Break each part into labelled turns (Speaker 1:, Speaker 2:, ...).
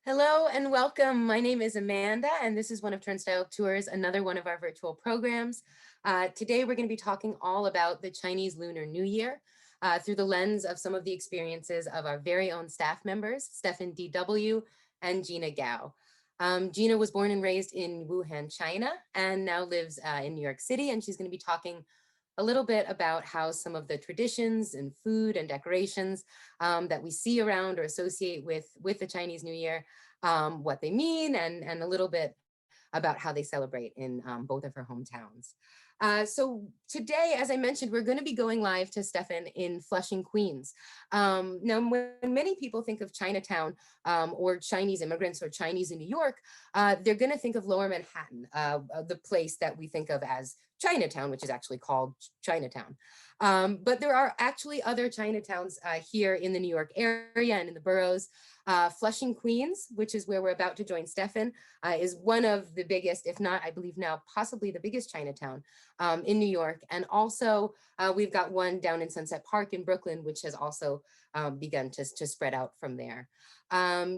Speaker 1: Hello and welcome. My name is Amanda, and this is one of Turnstile Tours, another one of our virtual programs. Today, we're going to be talking all about the Chinese Lunar New Year through the lens of some of the experiences of our very own staff members, Stefan D.W. and Gina Gao. Gina was born and raised in Wuhan, China, and now lives in New York City, and she's going to be talking a little bit about how some of the traditions and food and decorations that we see around or associate with the Chinese New Year, what they mean, and a little bit about how they celebrate in both of her hometowns. So today, as I mentioned, we're going to be going live to Stefan in Flushing, Queens. Now, when many people think of Chinatown or Chinese immigrants or Chinese in New York, they're going to think of Lower Manhattan, the place that we think of as Chinatown, which is actually called Chinatown. But there are actually other Chinatowns here in the New York area and in the boroughs. Flushing, Queens, which is where we're about to join Stefan, is one of the biggest, if not, I believe now, possibly the biggest Chinatown in New York. And also, we've got one down in Sunset Park in Brooklyn, which has also begun to spread out from there.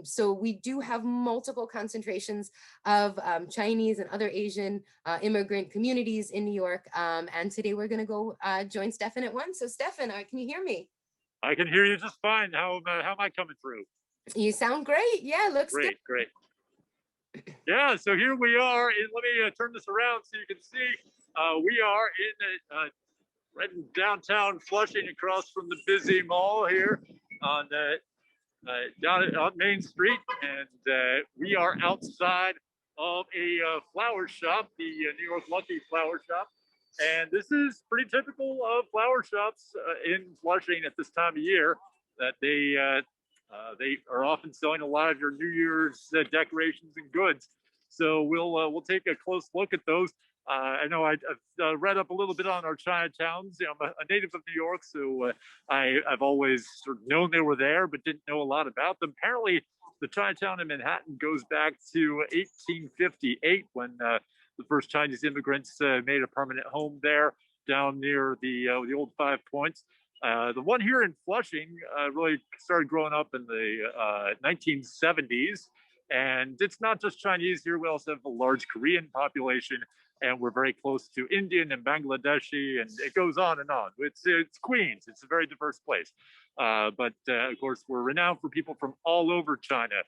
Speaker 1: So we do have multiple concentrations of Chinese and other Asian immigrant communities in New York. And today we're going to go join Stefan at one. So Stefan, can you hear me?
Speaker 2: I can hear you just fine. How am I coming through?
Speaker 1: You sound great. Yeah, looks
Speaker 2: great,
Speaker 1: good.
Speaker 2: Great. Yeah, so here we are. Let me turn this around so you can see. We are in right in downtown Flushing, across from the busy mall here on down on Main Street, and we are outside of a flower shop, the New York Lucky Flower Shop. And this is pretty typical of flower shops in Flushing at this time of year, that they are often selling a lot of your New Year's decorations and goods. So we'll take a close look at those. I know I've read up a little bit on our Chinatowns. You know, I'm a native of New York, so I've always sort of known they were there, but didn't know a lot about them. Apparently, the Chinatown in Manhattan goes back to 1858, when the first Chinese immigrants made a permanent home there down near the old Five Points. The one here in Flushing really started growing up in the 1970s. And it's not just Chinese here. We also have a large Korean population, and we're very close to Indian and Bangladeshi, and it goes on and on. It's Queens. It's a very diverse place. But of course, we're renowned for people from all over China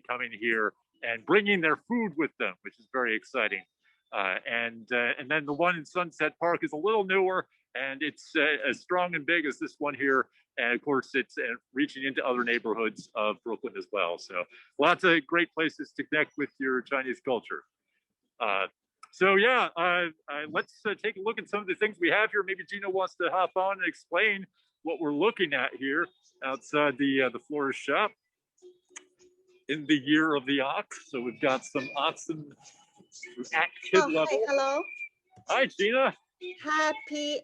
Speaker 2: coming here and bringing their food with them, which is very exciting. And then the one in Sunset Park is a little newer, and it's as strong and big as this one here. And of course, it's reaching into other neighborhoods of Brooklyn as well. So lots of great places to connect with your Chinese culture. So yeah, let's take a look at some of the things we have here. Maybe Gina wants to hop on and explain what we're looking at here outside the florist shop in the year of the ox. So we've got some oxen at kid level.
Speaker 3: Hi, hello.
Speaker 2: Hi, Gina.
Speaker 3: Happy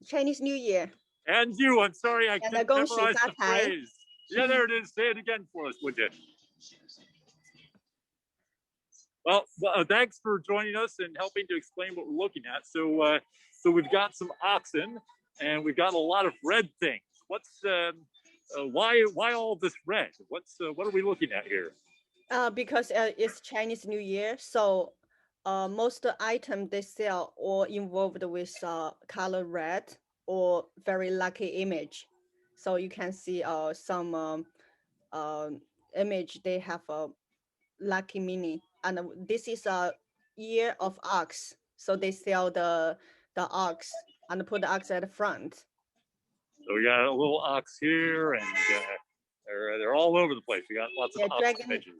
Speaker 3: Chinese New Year.
Speaker 2: And you, I'm sorry I couldn't memorize the phrase. Yeah, there it is. Say it again for us, would you? Well, thanks for joining us and helping to explain what we're looking at. So, so we've got some oxen, and we've got a lot of red things. What's why all this red? What are we looking at here?
Speaker 3: Because it's Chinese New Year, so most items they sell are involved with color red or very lucky image. So you can see some image, they have a lucky meaning. And this is a year of ox. So they sell the ox and put the ox at the front.
Speaker 2: So we got a little ox here, and they're all over the place. We got lots of ox images.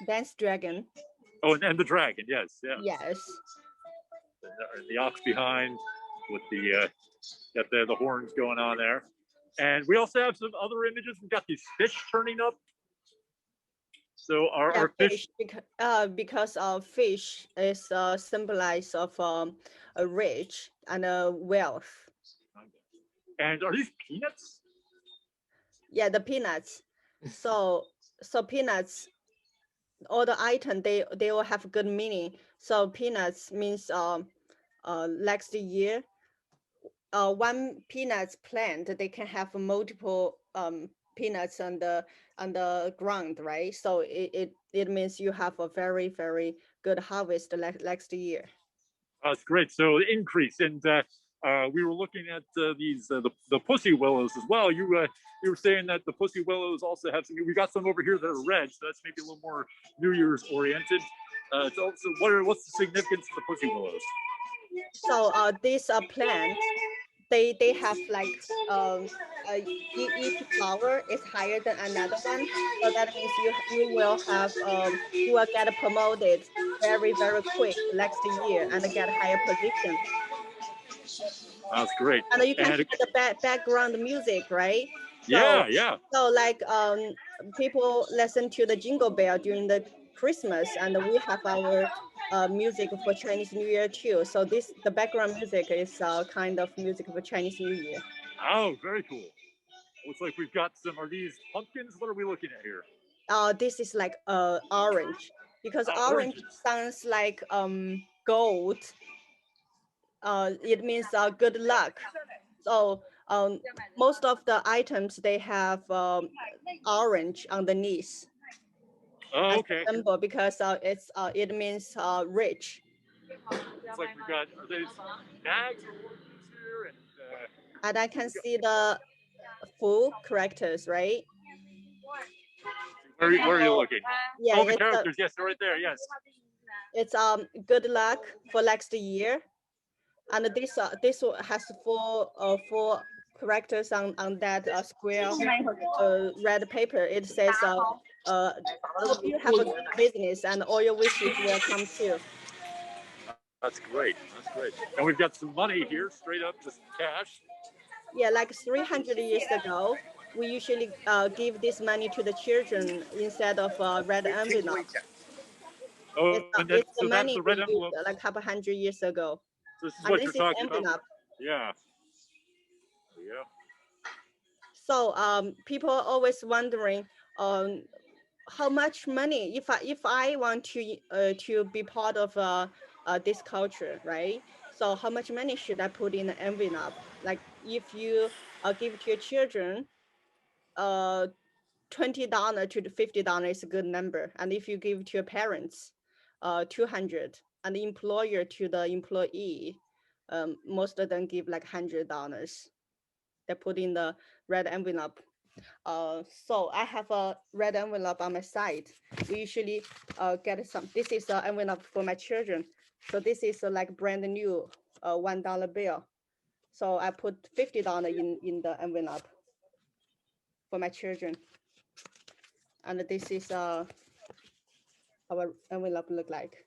Speaker 3: Dance dragon.
Speaker 2: Oh, and the dragon, yes, yeah.
Speaker 3: Yes.
Speaker 2: The ox behind with the got the horns going on there. And we also have some other images. We've got these fish turning up. So our fish,
Speaker 3: because fish is symbolize of a rich and a wealth.
Speaker 2: And are these peanuts?
Speaker 3: Yeah, the peanuts. So peanuts, all the item they all have good meaning. So peanuts means next year, one peanuts plant they can have multiple peanuts on the ground, right? So it means you have a very, very good harvest next year.
Speaker 2: That's great. So the increase, and we were looking at these the pussy willows as well. You were saying that the pussy willows also have some. We got some over here that are red, so that's maybe a little more New Year's oriented. So what's the significance of the pussy willows?
Speaker 3: So these plants, they have like each flower is higher than another one. So that means you will have you will get promoted very, very quick next year and get higher position.
Speaker 2: That's great.
Speaker 3: And you can hear the background music, right?
Speaker 2: Yeah, yeah.
Speaker 3: So like people listen to the Jingle Bell during the Christmas, and we have our music for Chinese New Year too. So the background music is kind of music for Chinese New Year.
Speaker 2: Oh, very cool. Looks like we've got some. Are these pumpkins? What are we looking at here?
Speaker 3: This is like orange, because orange sounds like gold. It means good luck. So most of the items, they have orange underneath.
Speaker 2: Oh, okay.
Speaker 3: Symbol, because it means rich.
Speaker 2: It's like we've got these bags of oranges here,
Speaker 3: and I can see the full characters, right?
Speaker 2: Where are you looking?
Speaker 3: Yeah,
Speaker 2: oh, the characters. Yes, they're right there. Yes.
Speaker 3: It's good luck for next year, and this has four characters on that square red paper. It says hope you have a good business and all your wishes will come true.
Speaker 2: That's great. That's great. And we've got some money here, straight up, just cash.
Speaker 3: Yeah, like 300 years ago, we usually give this money to the children instead of red envelope.
Speaker 2: Oh,
Speaker 3: it's
Speaker 2: so
Speaker 3: the money
Speaker 2: that's the red envelope.
Speaker 3: Like a couple hundred years ago.
Speaker 2: This is what you're talking
Speaker 3: envelope.
Speaker 2: about. Yeah. Yeah.
Speaker 3: So people are always wondering how much money, if I want to be part of this culture, right? So how much money should I put in the envelope? Like if you give to your children, $20 to $50 is a good number, and if you give to your parents, 200, and the employer to the employee, most of them give like $100. They put in the red envelope. So I have a red envelope on my side. We usually get some. This is an envelope for my children. So this is like brand new $1 bill. So I put $50 in the envelope for my children. And this is our envelope look like.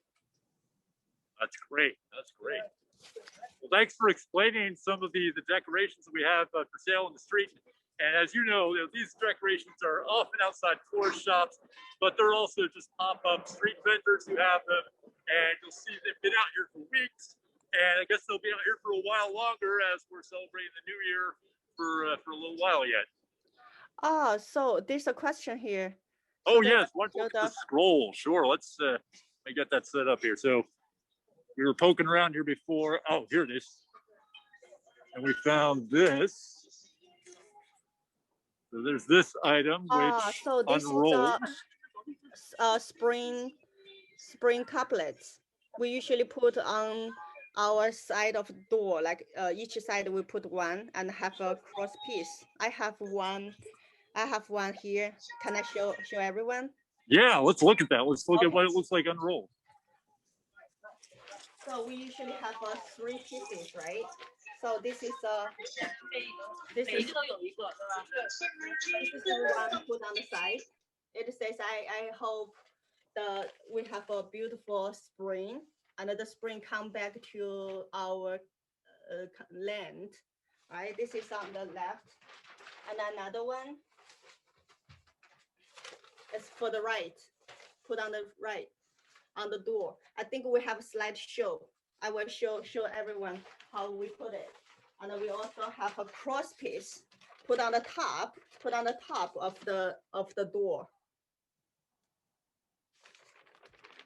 Speaker 2: That's great. That's great. Well, thanks for explaining some of the decorations that we have for sale in the street. And as you know, these decorations are often outside florist shops, but they're also just pop-up street vendors who have them. And you'll see they've been out here for weeks. And I guess they'll be out here for a while longer as we're celebrating the new year for a little while yet.
Speaker 3: So there's a question here.
Speaker 2: Oh, yes. One look at the scroll. Sure. Let me get that set up here. So we were poking around here before. Oh, here it is. And we found this. So there's this item which
Speaker 3: so this
Speaker 2: unrolls.
Speaker 3: Is spring couplets. We usually put on our side of the door, like each side we put one and have a cross piece. I have one here. Can I show everyone?
Speaker 2: Yeah, let's look at that. Let's look at what it looks like unrolled.
Speaker 3: So we usually have 3 pieces, right? So this is one put on the side. It says, I hope we have a beautiful spring, and the spring come back to our land, right? This is on the left, and another one is for the right, put on the right on the door. I think we have a slideshow. I will show everyone how we put it. And we also have a cross piece put on the top of the door.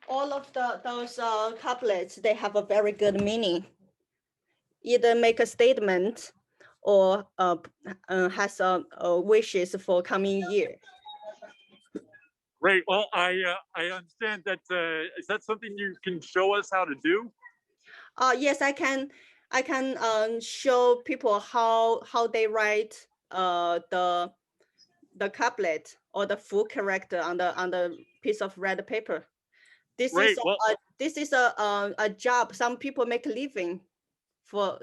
Speaker 3: All of those couplets, they have a very good meaning. Either make a statement or has wishes for coming year.
Speaker 2: Great. Well, I understand that. Is that something you can show us how to do?
Speaker 3: Yes, I can. I can show people how they write the couplet or the full character on the piece of red paper. This
Speaker 2: Great.
Speaker 3: is
Speaker 2: Well,
Speaker 3: a job some people make a living for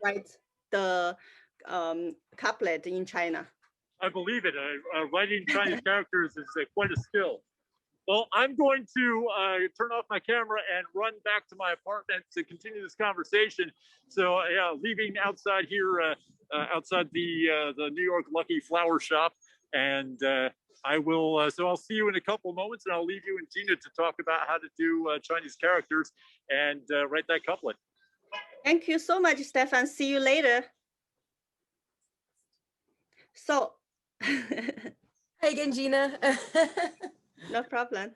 Speaker 3: write the couplet in China.
Speaker 2: I believe it. Writing Chinese characters is quite a skill. Well, I'm going to turn off my camera and run back to my apartment to continue this conversation. So, yeah, leaving outside here, outside the New York Lucky Flower Shop, and I will. So I'll see you in a couple of moments, and I'll leave you and Gina to talk about how to do Chinese characters and write that couplet.
Speaker 3: Thank you so much, Stefan. See you later. So,
Speaker 1: Hi again, Gina.
Speaker 3: no problem.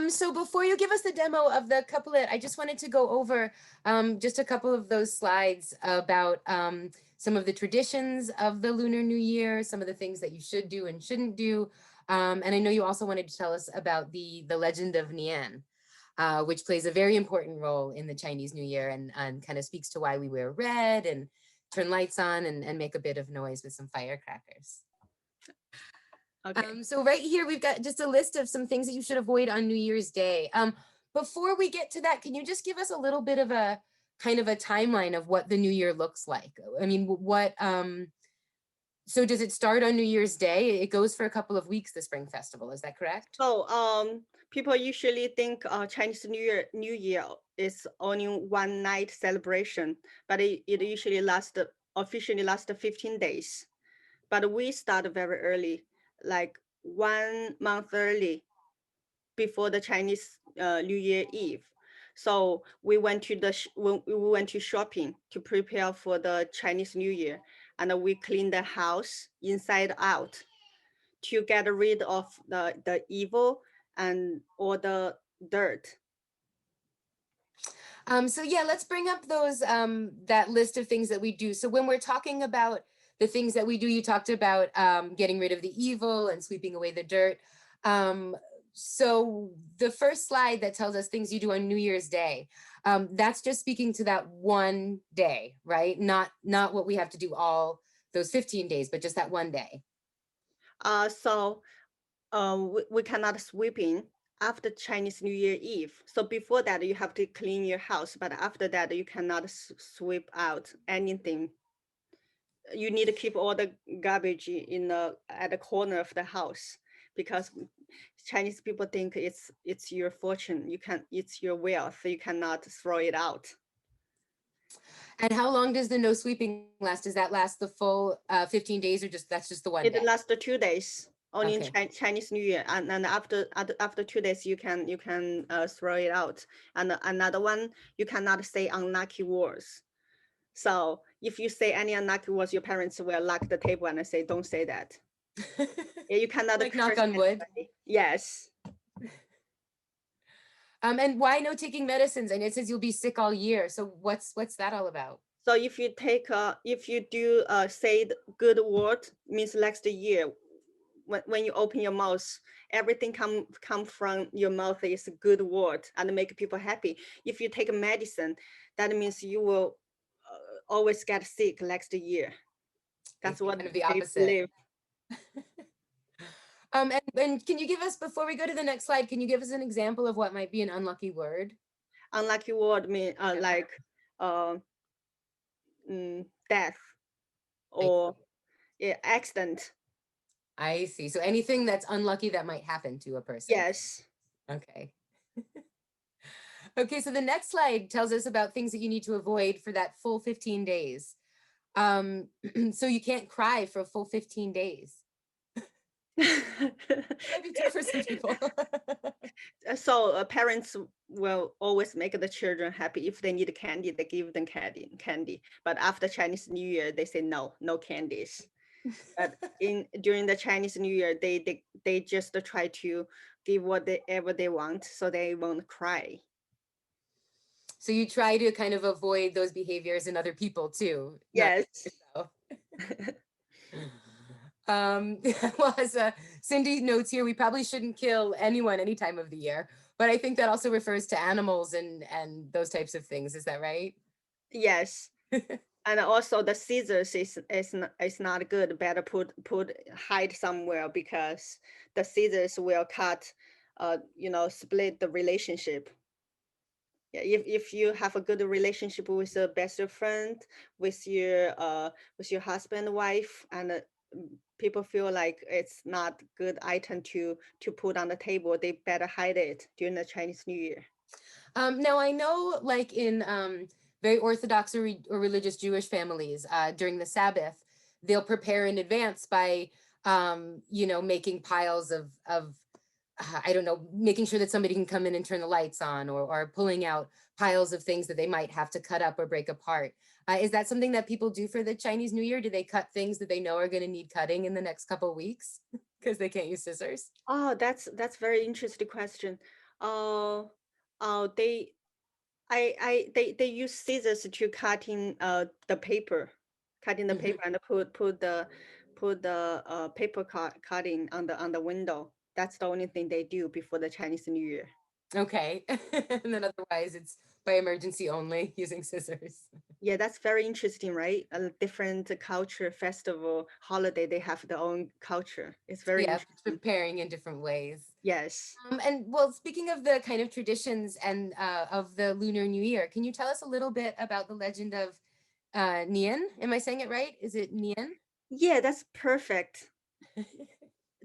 Speaker 1: So before you give us the demo of the couplet, I just wanted to go over just a couple of those slides about some of the traditions of the Lunar New Year, some of the things that you should do and shouldn't do. And I know you also wanted to tell us about the legend of Nian, which plays a very important role in the Chinese New Year and kind of speaks to why we wear red and turn lights on and make a bit of noise with some firecrackers.
Speaker 3: Okay.
Speaker 1: So right here, we've got just a list of some things that you should avoid on New Year's Day. Before we get to that, can you just give us a little bit of a kind of a timeline of what the New Year looks like? I mean, so does it start on New Year's Day? It goes for a couple of weeks, the Spring Festival, is that correct?
Speaker 3: So people usually think Chinese New Year is only one night celebration, but it usually officially lasts 15 days. But we start very early, like 1 month early before the Chinese New Year Eve. So we went to shopping to prepare for the Chinese New Year, and we clean the house inside out to get rid of the evil and all the dirt.
Speaker 1: So yeah, let's bring up those that list of things that we do. So when we're talking about the things that we do, you talked about getting rid of the evil and sweeping away the dirt. So the first slide that tells us things you do on New Year's Day, that's just speaking to that one day, right? Not what we have to do all those 15 days, but just that one day.
Speaker 3: So we cannot sweeping after Chinese New Year Eve. So before that, you have to clean your house, but after that, you cannot sweep out anything. You need to keep all the garbage at the corner of the house, because Chinese people think it's your fortune. It's your wealth. You cannot throw it out.
Speaker 1: And how long does the no sweeping last? Does that last the full 15 days, or that's just the one day?
Speaker 3: It lasts 2 days. Only
Speaker 1: Okay.
Speaker 3: in Chinese New Year, and after 2 days you can throw it out. And another one, you cannot say unlucky words. So if you say any unlucky words, your parents will lock the table and say, "Don't say that." Yeah, you cannot
Speaker 1: Like knock on wood.
Speaker 3: Yes.
Speaker 1: And why no taking medicines? And it says you'll be sick all year. So what's that all about?
Speaker 3: So if you do say the good word, means next year, when you open your mouth, everything come from your mouth is a good word and make people happy. If you take medicine, that means you will always get sick next year. That's
Speaker 1: It's
Speaker 3: what
Speaker 1: kind of the
Speaker 3: they
Speaker 1: opposite.
Speaker 3: believe.
Speaker 1: And can you give us, before we go to the next slide, can you give us an example of what might be an unlucky word?
Speaker 3: Unlucky word mean like death or accident.
Speaker 1: I see. So anything that's unlucky that might happen to a person.
Speaker 3: Yes.
Speaker 1: Okay. Okay, so the next slide tells us about things that you need to avoid for that full 15 days. So you can't cry for a full 15 days. Might be tough for some people.
Speaker 3: So parents will always make the children happy. If they need candy, they give them candy. But after Chinese New Year, they say no candies. But during the Chinese New Year, they just try to give whatever they want, so they won't cry.
Speaker 1: So you try to kind of avoid those behaviors in other people too.
Speaker 3: Yes.
Speaker 1: Well, as Cindy notes here, we probably shouldn't kill anyone any time of the year, but I think that also refers to animals and those types of things. Is that right?
Speaker 3: Yes. And also the scissors is not good. Better hide somewhere, because the scissors will cut, split the relationship. Yeah, if you have a good relationship with a best friend, with your husband, wife, and people feel like it's not good item to put on the table, they better hide it during the Chinese New Year.
Speaker 1: Now I know, like in very Orthodox or religious Jewish families, during the Sabbath, they'll prepare in advance by, making piles of I don't know, making sure that somebody can come in and turn the lights on, or pulling out piles of things that they might have to cut up or break apart. Is that something that people do for the Chinese New Year? Do they cut things that they know are going to need cutting in the next couple of weeks because they can't use scissors?
Speaker 3: Oh, that's very interesting question. They they use scissors to cutting the paper, and put the paper cutting on the window. That's the only thing they do before the Chinese New Year.
Speaker 1: Okay. And then otherwise it's by emergency only using scissors.
Speaker 3: Yeah, that's very interesting, right? A different culture, festival, holiday, they have their own culture. It's very
Speaker 1: Yeah,
Speaker 3: interesting.
Speaker 1: preparing in different ways.
Speaker 3: Yes.
Speaker 1: And well, speaking of the kind of traditions and of the Lunar New Year, can you tell us a little bit about the legend of Nian? Am I saying it right? Is it Nian?
Speaker 3: Yeah, that's perfect.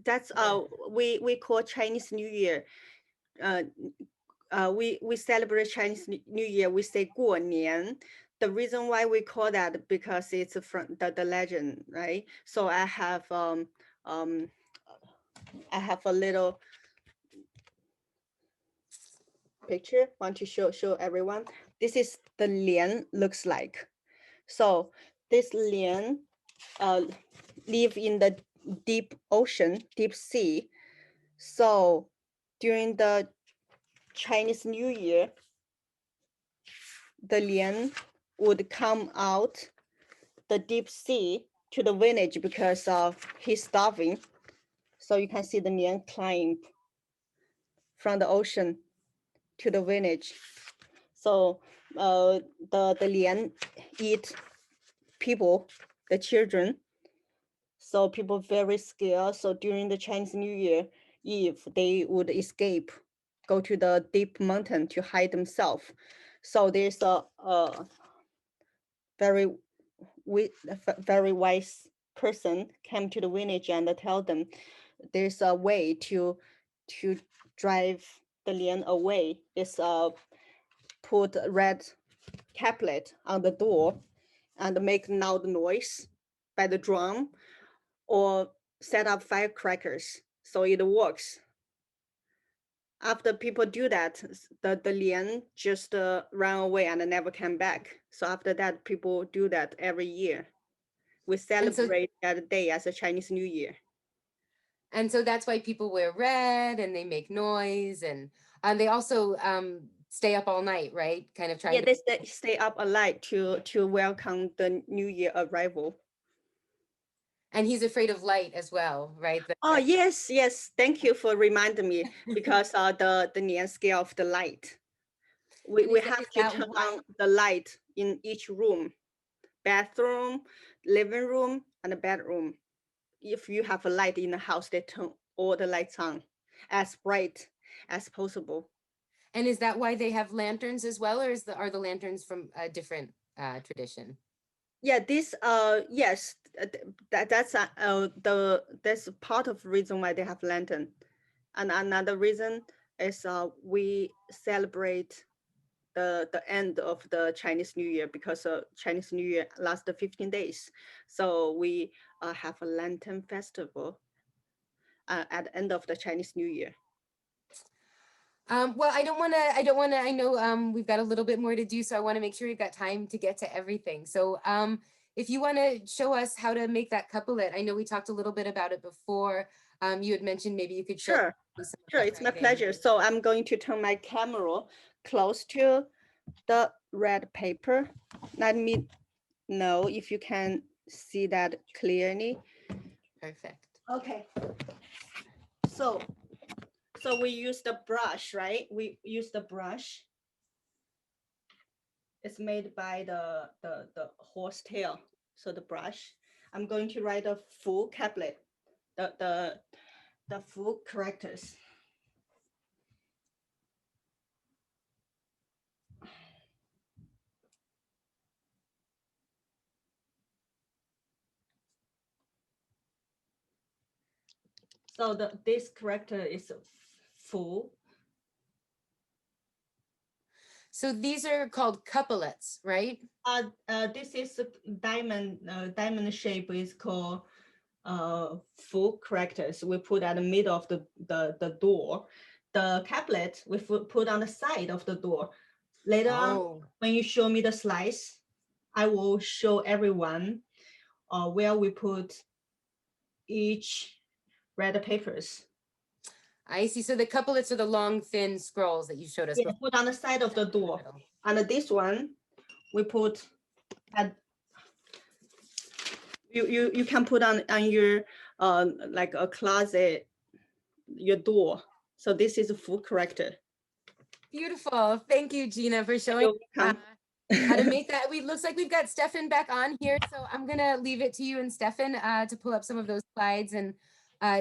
Speaker 3: That's we call Chinese New Year. We celebrate Chinese New Year. We say 过年. The reason why we call that, because it's from the legend, right? So I have a little picture. Want to show everyone. This is the 莲 looks like. So this 莲 live in the deep ocean, deep sea. So during the Chinese New Year, the lian would come out the deep sea to the village because he's starving. So you can see the lian climb from the ocean to the village. So the lian eat people, the children. So people very scared. So during the Chinese New Year Eve, they would escape, go to the deep mountain to hide themselves. So there's a very wise person came to the village and tell them there's a way to drive the lian away. It's put a red caplet on the door and make loud noise by the drum, or set up firecrackers, so it works. After people do that, the lian just ran away and never came back. So after that, people do that every year. We celebrate that day as a Chinese New Year.
Speaker 1: And so that's why people wear red and they make noise, and they also stay up all night, right? Kind of trying
Speaker 3: Yeah,
Speaker 1: to.
Speaker 3: they stay up all night to welcome the New Year arrival.
Speaker 1: And he's afraid of light as well, right?
Speaker 3: Oh, yes, yes. Thank you for reminding me, because the lian scale of the light. We have to turn on the light in each room, bathroom, living room, and the bedroom. If you have a light in the house, they turn all the lights on as bright as possible.
Speaker 1: And is that why they have lanterns as well, or are the lanterns from a different tradition?
Speaker 3: Yeah, this yes, that's part of the reason why they have lantern. And another reason is we celebrate the end of the Chinese New Year, because Chinese New Year lasts 15 days. So we have a lantern festival at the end of the Chinese New Year.
Speaker 1: Well, I know we've got a little bit more to do, so I want to make sure we've got time to get to everything. So if you want to show us how to make that couplet, I know we talked a little bit about it before. You had mentioned maybe you could show.
Speaker 3: Sure, it's my pleasure. So I'm going to turn my camera close to the red paper. Let me know if you can see that clearly.
Speaker 1: Perfect.
Speaker 3: Okay. So we use the brush, right? We use the brush. It's made by the horse tail. So the brush. I'm going to write a full couplet, the full characters. So this character is full.
Speaker 1: So these are called couplets, right?
Speaker 3: This is a diamond. Diamond shape is called full characters. We put at the middle of the door. The couplet we put on the side of the door. Later on, when you show me the slice, I will show everyone where we put each red papers.
Speaker 1: I see. So the couplets are the long, thin scrolls that you showed us.
Speaker 3: Yeah, put on the side of the door. And this one, we put at you can put on your like a closet, your door. So this is a full character.
Speaker 1: Beautiful. Thank you, Gina, for showing how to make that. Looks like we've got Stefan back on here. So I'm going to leave it to you and Stefan to pull up some of those slides and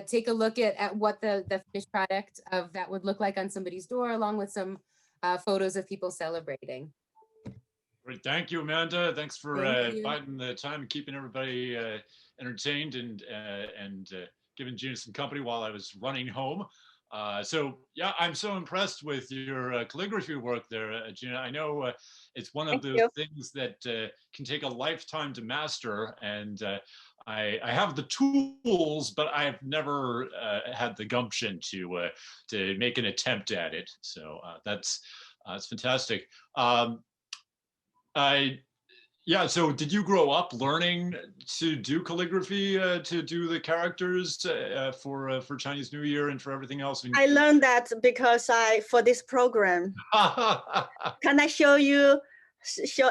Speaker 1: take a look at what the finished product of that would look like on somebody's door, along with some photos of people celebrating.
Speaker 2: Great. Thank you, Amanda. Thanks for biding the time and keeping everybody entertained and giving Gina some company while I was running home. So yeah, I'm so impressed with your calligraphy work there, Gina. I know it's one of those things that can take a lifetime to master, and I have the tools, but I've never had the gumption to make an attempt at it. So that's fantastic. Yeah, so did you grow up learning to do calligraphy, to do the characters for Chinese New Year and for everything else?
Speaker 3: I learned that because for this program. Can I show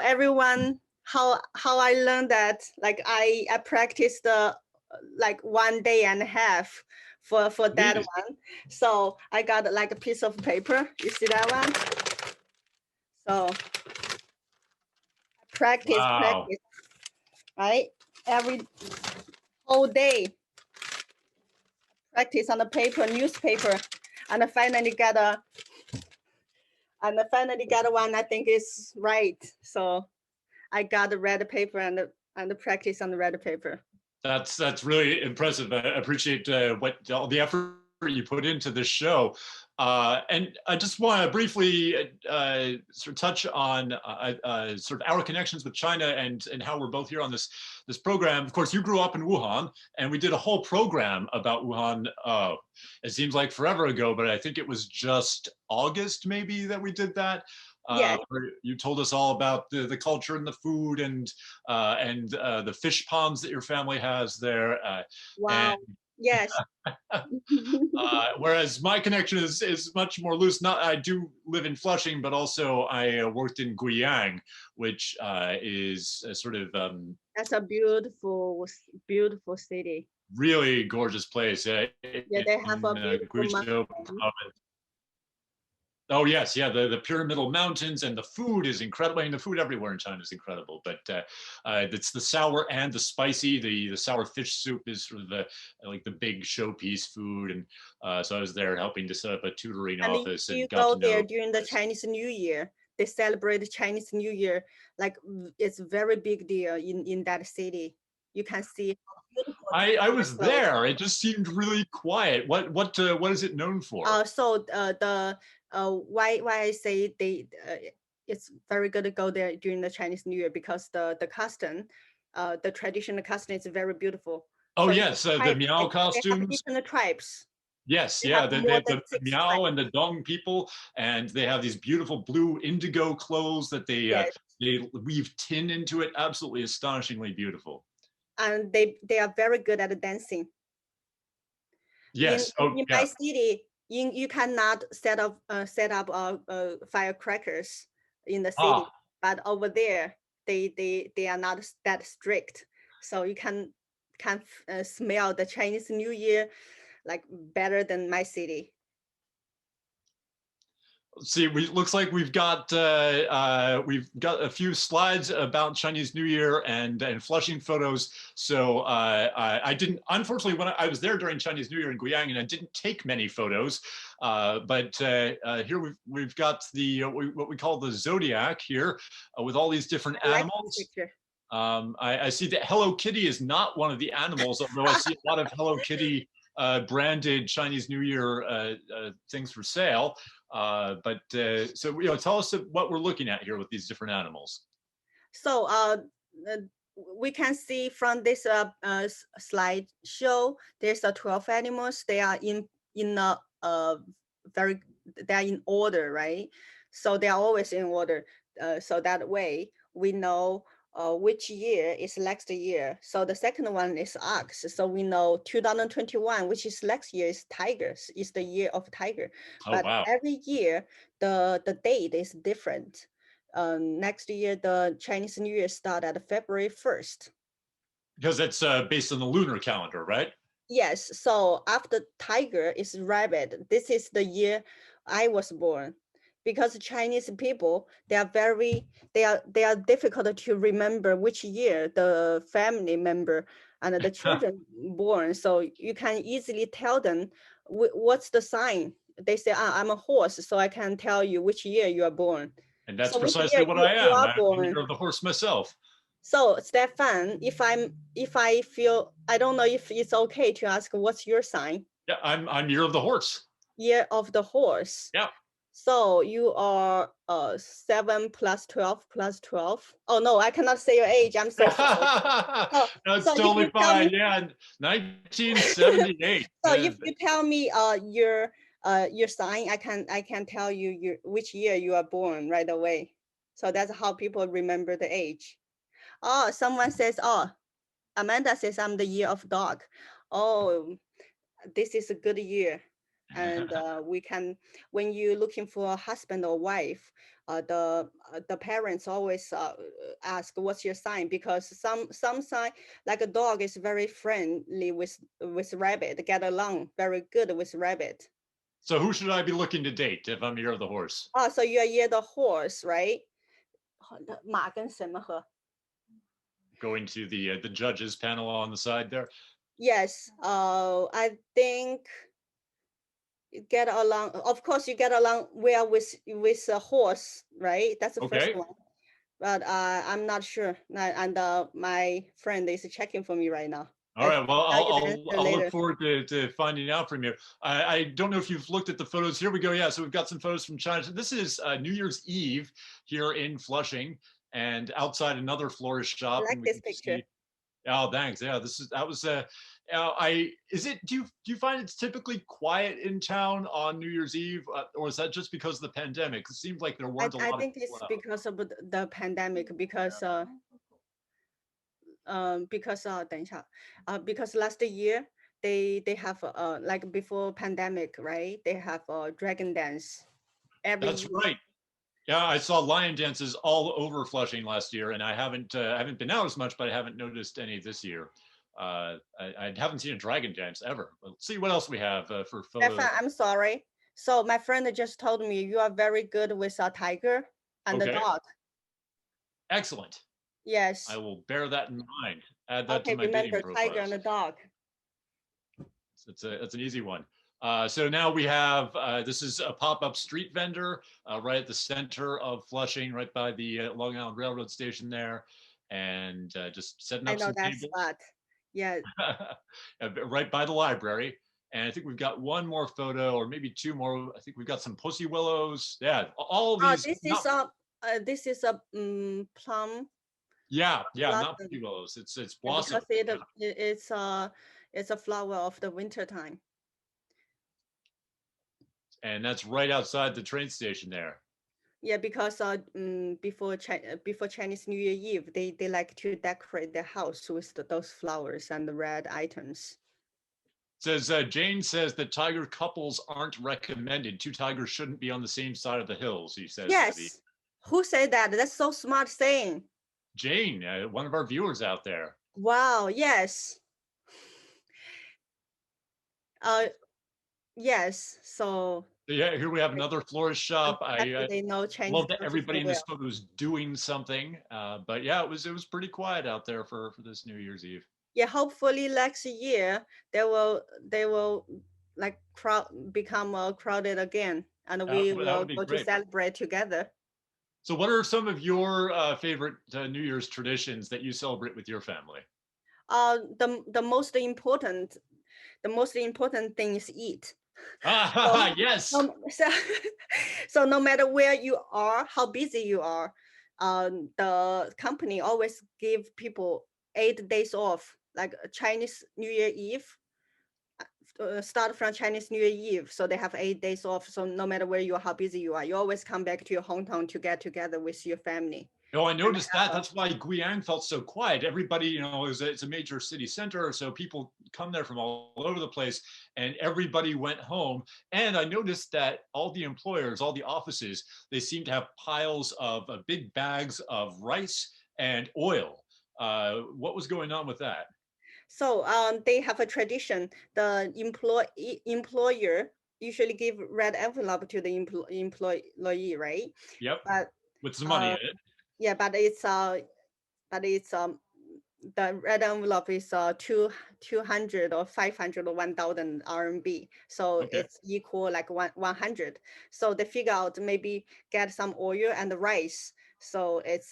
Speaker 3: everyone how I learned that? Like I practiced like 1.5 days for that one. So I got like a piece of paper. You see that one? So practice, right? Every whole day, practice on the paper, newspaper, and I finally got one I think is right. So I got the red paper and the practice on the red paper.
Speaker 2: That's really impressive. I appreciate all the effort you put into this show. And I just want to briefly sort of touch on sort of our connections with China and how we're both here on this program. Of course, you grew up in Wuhan, and we did a whole program about Wuhan. It seems like forever ago, but I think it was just August maybe that we did that.
Speaker 3: Yeah.
Speaker 2: Where you told us all about the culture and the food and the fish ponds that your family has there.
Speaker 3: Wow. And, yes.
Speaker 2: Whereas my connection is much more loose. I do live in Flushing, but also I worked in Guiyang, which is a sort of
Speaker 3: that's a beautiful city.
Speaker 2: Really gorgeous place.
Speaker 3: Yeah, they have a beautiful
Speaker 2: Oh yes, yeah, the pyramidal mountains, and the food is incredible. I mean, the food everywhere in China is incredible, but it's the sour and the spicy. The sour fish soup is sort of like the big showpiece food, and so I was there helping to set up a tutoring office.
Speaker 3: And you go there during the Chinese New Year. They celebrate the Chinese New Year like it's a very big deal in that city. You can see.
Speaker 2: I was there. It just seemed really quiet. What is it known for?
Speaker 3: So why I say it's very good to go there during the Chinese New Year because the custom, the traditional custom is very beautiful.
Speaker 2: Oh so yes, the Miao costumes.
Speaker 3: Different tribes.
Speaker 2: Yes, yeah, the Miao and the Dong people, and they have these beautiful blue indigo clothes that they weave tin into it. Absolutely astonishingly beautiful.
Speaker 3: And they are very good at dancing.
Speaker 2: Yes.
Speaker 3: In my city, you cannot set up firecrackers in the city, but over there they are not that strict. So you can smell the Chinese New Year like better than my city.
Speaker 2: See, looks like we've got a few slides about Chinese New Year and Flushing photos. So I didn't, unfortunately, when I was there during Chinese New Year in Guiyang, and I didn't take many photos. But here we've got the what we call the zodiac here with all these different animals. I see that Hello Kitty is not one of the animals, although I see a lot of Hello Kitty branded Chinese New Year things for sale. So tell us what we're looking at here with these different animals.
Speaker 3: So we can see from this slide show, there's 12 animals. They are in they are in order, right? So they are always in order. So that way we know which year is next year. So the second one is ox. So we know 2021, which is next year, is tigers, is the year of tiger.
Speaker 2: Oh,
Speaker 3: but
Speaker 2: wow.
Speaker 3: every year the date is different. Next year the Chinese New Year start at February 1st.
Speaker 2: Because it's based on the lunar calendar, right?
Speaker 3: Yes. So after tiger is rabbit. This is the year I was born. Because Chinese people, they are difficult to remember which year the family member and the children born. So you can easily tell them what's the sign. They say, I'm a horse, so I can tell you which year you are born.
Speaker 2: And that's
Speaker 3: so
Speaker 2: precisely what I am. I'm the year of the horse myself.
Speaker 3: So Stefan, if I feel, I don't know if it's okay to ask what's your sign.
Speaker 2: Yeah, I'm year of the horse.
Speaker 3: Year of the horse.
Speaker 2: Yeah.
Speaker 3: So you are 7 plus 12 plus 12. Oh no, I cannot say your age. I'm so sorry.
Speaker 2: That's totally fine. Yeah, 1978.
Speaker 3: So if you tell me your sign, I can tell you which year you are born right away. So that's how people remember the age. Oh, someone says, oh, Amanda says I'm the year of dog. Oh, this is a good year. And we can, when you're looking for a husband or wife, the parents always ask, what's your sign? Because some sign, like a dog, is very friendly with rabbit, get along very good with rabbit.
Speaker 2: So who should I be looking to date if I'm year of the horse?
Speaker 3: Oh, so you are year of the horse, right? 马跟什么合?
Speaker 2: Going to the judges panel on the side there.
Speaker 3: Yes, I think get along. Of course, you get along well with a horse, right? That's the first one. But I'm not sure. And my friend is checking for me right now.
Speaker 2: All right. Well, I'll look forward to finding out from you. I don't know if you've looked at the photos. Here we go. Yeah. So we've got some photos from China. So this is New Year's Eve here in Flushing, and outside another florist shop.
Speaker 3: I like this picture.
Speaker 2: Oh, thanks. Yeah, that was do you find it's typically quiet in town on New Year's Eve, or is that just because of the pandemic? It seems like there weren't a lot. I think
Speaker 3: it's because of the pandemic, because because last year they have like before pandemic, right? They have dragon dance every
Speaker 2: year. Right. Yeah, I saw lion dances all over Flushing last year, and I haven't been out as much, but I haven't noticed any this year. I haven't seen a dragon dance ever. Let's see what else we have for photos.
Speaker 3: Stefan, I'm sorry. So my friend just told me you are very good with a tiger and a dog.
Speaker 2: Excellent.
Speaker 3: Yes.
Speaker 2: I will bear that in mind. Add that to my
Speaker 3: remember
Speaker 2: dating profile.
Speaker 3: Tiger and a dog.
Speaker 2: It's an easy one. So now we have, this is a pop-up street vendor right at the center of Flushing, right by the Long Island Railroad Station there, and just setting up some tables.
Speaker 3: Spot. Yeah.
Speaker 2: Right by the library. And I think we've got one more photo, or maybe two more. I think we've got some pussy willows. Yeah, all of these.
Speaker 3: This is a plum.
Speaker 2: Yeah, not pussy willows. It's blossom.
Speaker 3: Because it's a flower of the winter time.
Speaker 2: And that's right outside the train station there.
Speaker 3: Yeah, because before Chinese New Year Eve, they like to decorate their house with those flowers and the red items.
Speaker 2: Says Jane says that tiger couples aren't recommended. Two tigers shouldn't be on the same side of the hills. He says.
Speaker 3: Yes. Who said that? That's so smart saying.
Speaker 2: Jane, one of our viewers out there.
Speaker 3: Wow, yes. Yes. So
Speaker 2: Yeah, here we have another florist shop. I
Speaker 3: they know Chinese
Speaker 2: love that
Speaker 3: culture so
Speaker 2: everybody in this
Speaker 3: well.
Speaker 2: photo is doing something. But yeah, it was pretty quiet out there for this New Year's Eve.
Speaker 3: Yeah, hopefully next year they will like become crowded again, and we
Speaker 2: That
Speaker 3: will
Speaker 2: would be
Speaker 3: go to
Speaker 2: great.
Speaker 3: celebrate together.
Speaker 2: So, what are some of your favorite New Year's traditions that you celebrate with your family?
Speaker 3: The most important thing is eat. So,
Speaker 2: Ah, yes.
Speaker 3: so, so no matter where you are, how busy you are, the company always give people 8 days off, like Chinese New Year Eve. Start from Chinese New Year Eve, so they have 8 days off. So no matter where you are, how busy you are, you always come back to your hometown to get together with your family.
Speaker 2: Oh, I
Speaker 3: And
Speaker 2: noticed that. That's why Guiyang felt so quiet. Everybody, it's a major city center, so people come there from all over the place, and everybody went home. And I noticed that all the employers, all the offices, they seem to have piles of big bags of rice and oil. What was going on with that?
Speaker 3: so they have a tradition. The employer usually give red envelope to the employee, right?
Speaker 2: Yep,
Speaker 3: But
Speaker 2: with some money
Speaker 3: uh,
Speaker 2: in it.
Speaker 3: yeah, but it's the red envelope is 200 or 500 or 1000 RMB, so
Speaker 2: Okay.
Speaker 3: it's equal like 100. So they figure out maybe get some oil and rice, so it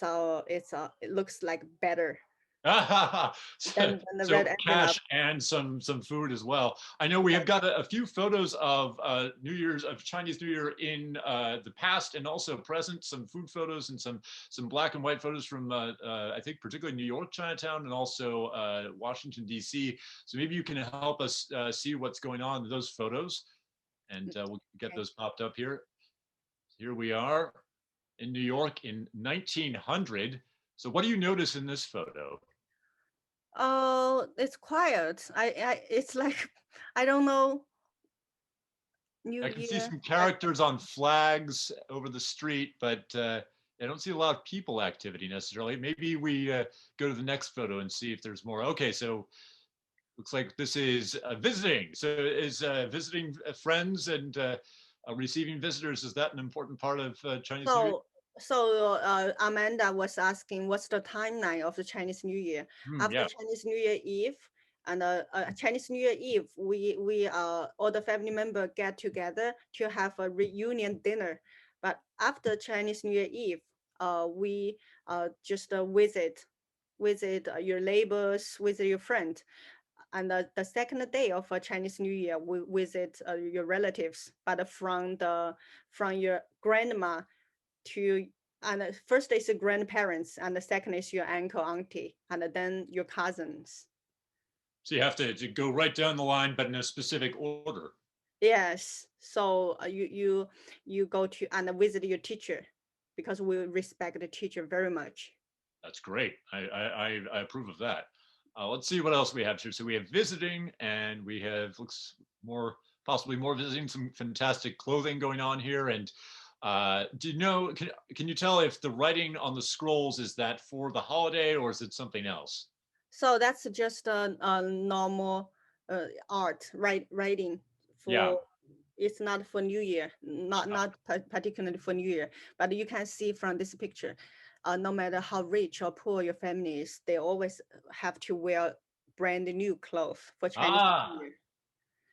Speaker 3: looks like better
Speaker 2: so,
Speaker 3: than the red
Speaker 2: so
Speaker 3: envelope.
Speaker 2: cash and some food as well. I know we have got a few photos of Chinese New Year in the past and also present. Some food photos and some black and white photos from I think particularly New York Chinatown and also Washington D.C. So maybe you can help us see what's going on in those photos, and we'll get
Speaker 3: Okay.
Speaker 2: those popped up here. Here we are in New York in 1900. So what do you notice in this photo?
Speaker 3: Oh, it's quiet. It's like I don't know, New
Speaker 2: I can see
Speaker 3: Year.
Speaker 2: some characters on flags over the street, but I don't see a lot of people activity necessarily. Maybe we go to the next photo and see if there's more. Okay, so looks like this is visiting. So is visiting friends and receiving visitors, is that an important part of Chinese New Year?
Speaker 3: So, Amanda was asking, what's the timeline of the Chinese New Year? After
Speaker 2: Yeah.
Speaker 3: Chinese New Year Eve, and Chinese New Year Eve, we all the family member get together to have a reunion dinner. But after Chinese New Year Eve, we just visit your neighbors, visit your friend. And the second day of Chinese New Year, we visit your relatives, but from your grandma to, and first is your grandparents, and the second is your uncle, auntie, and then your cousins.
Speaker 2: So you have to go right down the line, but in a specific order.
Speaker 3: Yes. So you go to and visit your teacher, because we respect the teacher very much.
Speaker 2: That's great. I approve of that. Let's see what else we have here. So we have visiting, and we have looks more possibly more visiting. Some fantastic clothing going on here. And do you know? Can you tell if the writing on the scrolls is that for the holiday or is it something else?
Speaker 3: So that's just a normal art writing
Speaker 2: Yeah.
Speaker 3: for. It's not for New Year, not particularly for New Year, but you can see from this picture, no matter how rich or poor your family is, they always have to wear brand new clothes for Chinese New
Speaker 2: Ah,
Speaker 3: Year.
Speaker 2: got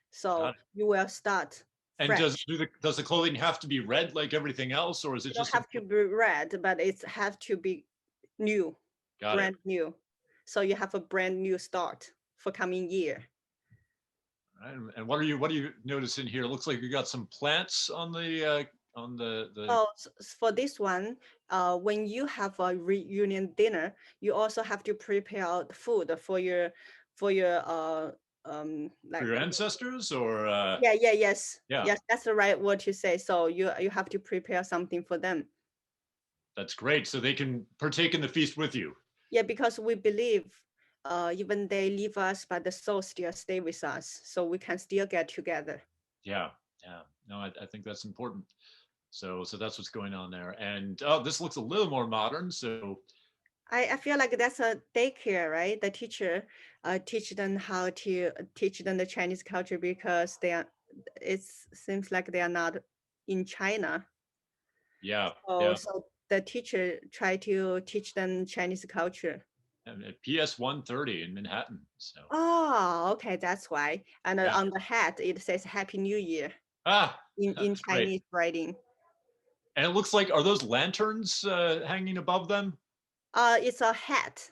Speaker 3: So
Speaker 2: it.
Speaker 3: you will start
Speaker 2: And
Speaker 3: fresh.
Speaker 2: does the clothing have to be red like everything else, or is it
Speaker 3: You don't
Speaker 2: just a,
Speaker 3: have to be red, but it's have to be new,
Speaker 2: got it?
Speaker 3: brand new. So you have a brand new start for coming year.
Speaker 2: Right. And what are you noticing here? It looks like you got some plants on the.
Speaker 3: Oh, for this one, when you have a reunion dinner, you also have to prepare the food for your
Speaker 2: For
Speaker 3: like
Speaker 2: your ancestors or yeah,
Speaker 3: yes, that's the right word to say. So you have to prepare something for them.
Speaker 2: that's great. So they can partake in the feast with you.
Speaker 3: Yeah, because we believe even they leave us, but the soul still stay with us, so we can still get together.
Speaker 2: Yeah, yeah. No, I think that's important. So that's what's going on there. And oh, this looks a little more modern. So
Speaker 3: I feel like that's a daycare, right? The teacher teach them how to teach them the Chinese culture because it seems like they are not in China.
Speaker 2: Yeah,
Speaker 3: So,
Speaker 2: yeah.
Speaker 3: so the teacher try to teach them Chinese culture.
Speaker 2: And at PS 130 in Manhattan. So
Speaker 3: Oh, okay, that's why. And
Speaker 2: yeah.
Speaker 3: on the hat, it says Happy New Year
Speaker 2: Ah,
Speaker 3: in
Speaker 2: that's great.
Speaker 3: Chinese writing.
Speaker 2: And it looks like, are those lanterns hanging above them?
Speaker 3: It's a hat.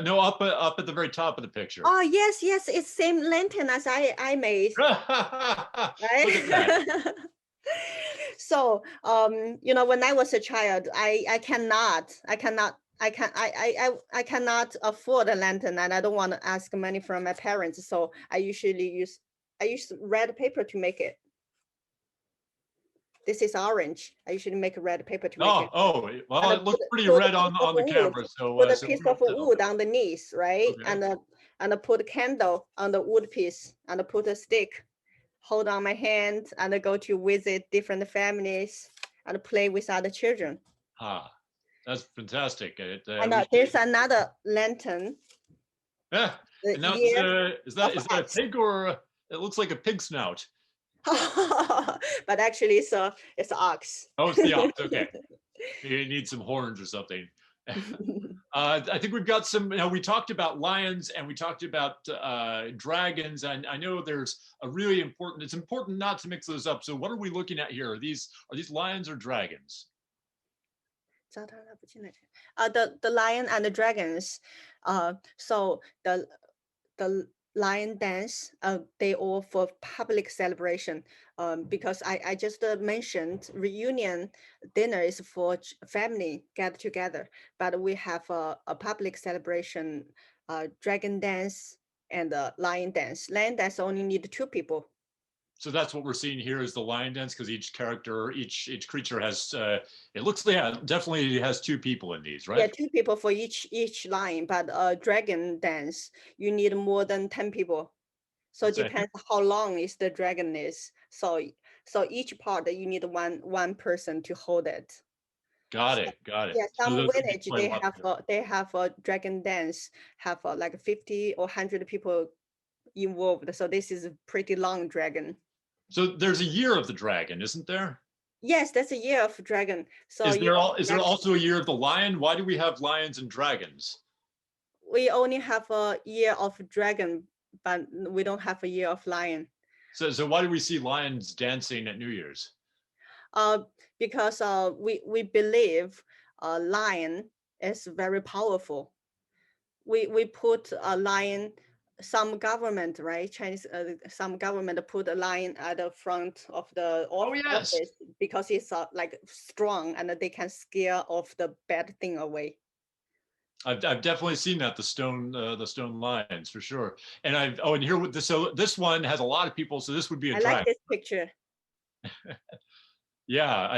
Speaker 2: No, up at the very top of the picture.
Speaker 3: Oh, yes, yes, it's same lantern as I made.
Speaker 2: Look at that.
Speaker 3: Right? So, when I was a child, I cannot afford a lantern, and I don't want to ask money from my parents. So I use red paper to make it. This is orange. I usually make red paper to make it.
Speaker 2: Oh, well,
Speaker 3: And
Speaker 2: it looks pretty
Speaker 3: put a
Speaker 2: red on
Speaker 3: piece of
Speaker 2: the
Speaker 3: wood,
Speaker 2: camera. So,
Speaker 3: put a
Speaker 2: so
Speaker 3: piece
Speaker 2: we
Speaker 3: of
Speaker 2: don't know.
Speaker 3: wood underneath, right?
Speaker 2: Okay.
Speaker 3: And put a candle on the wood piece, and put a stick, hold on my hand, and go to visit different families and play with other children.
Speaker 2: Ah, that's fantastic.
Speaker 3: And there's another lantern.
Speaker 2: Yeah. And now, is that a pig or it looks like a pig snout?
Speaker 3: But actually, it's an ox.
Speaker 2: Oh, it's the ox. Okay. You need some horns or something. I think we've got some, we talked about lions and we talked about dragons. And I know there's it's important not to mix those up. So what are we looking at here? Are these lions or dragons?
Speaker 3: The lion and the dragons. So the lion dance, they all for public celebration. Because I just mentioned reunion dinner is for family get together, but we have a public celebration, dragon dance and lion dance. Lion dance only need 2 people.
Speaker 2: So that's what we're seeing here is the lion dance because each creature has it looks definitely has 2 people in these, right?
Speaker 3: Yeah, 2 people for each lion, but dragon dance you need more than 10 people. So it depends how long is the dragon is. So each part you need one person to hold it.
Speaker 2: Got it.
Speaker 3: Yeah, some village they have a dragon dance, have like 50 or 100 people involved. So this is a pretty long dragon.
Speaker 2: So there's a year of the dragon, isn't there?
Speaker 3: Yes, that's a year of dragon. So
Speaker 2: is there also a year of the lion? Why do we have lions and dragons?
Speaker 3: We only have a year of dragon, but we don't have a year of lion.
Speaker 2: So why do we see lions dancing at New Year's?
Speaker 3: Because we believe a lion is very powerful. We put a lion, some government, right? Chinese, some government put a lion at the front of the office because it's like strong and they can scare off the bad thing away.
Speaker 2: I've definitely seen that, the stone lions for sure. And and here with this, so this one has a lot of people. So this would be a dragon.
Speaker 3: I like this picture.
Speaker 2: Yeah,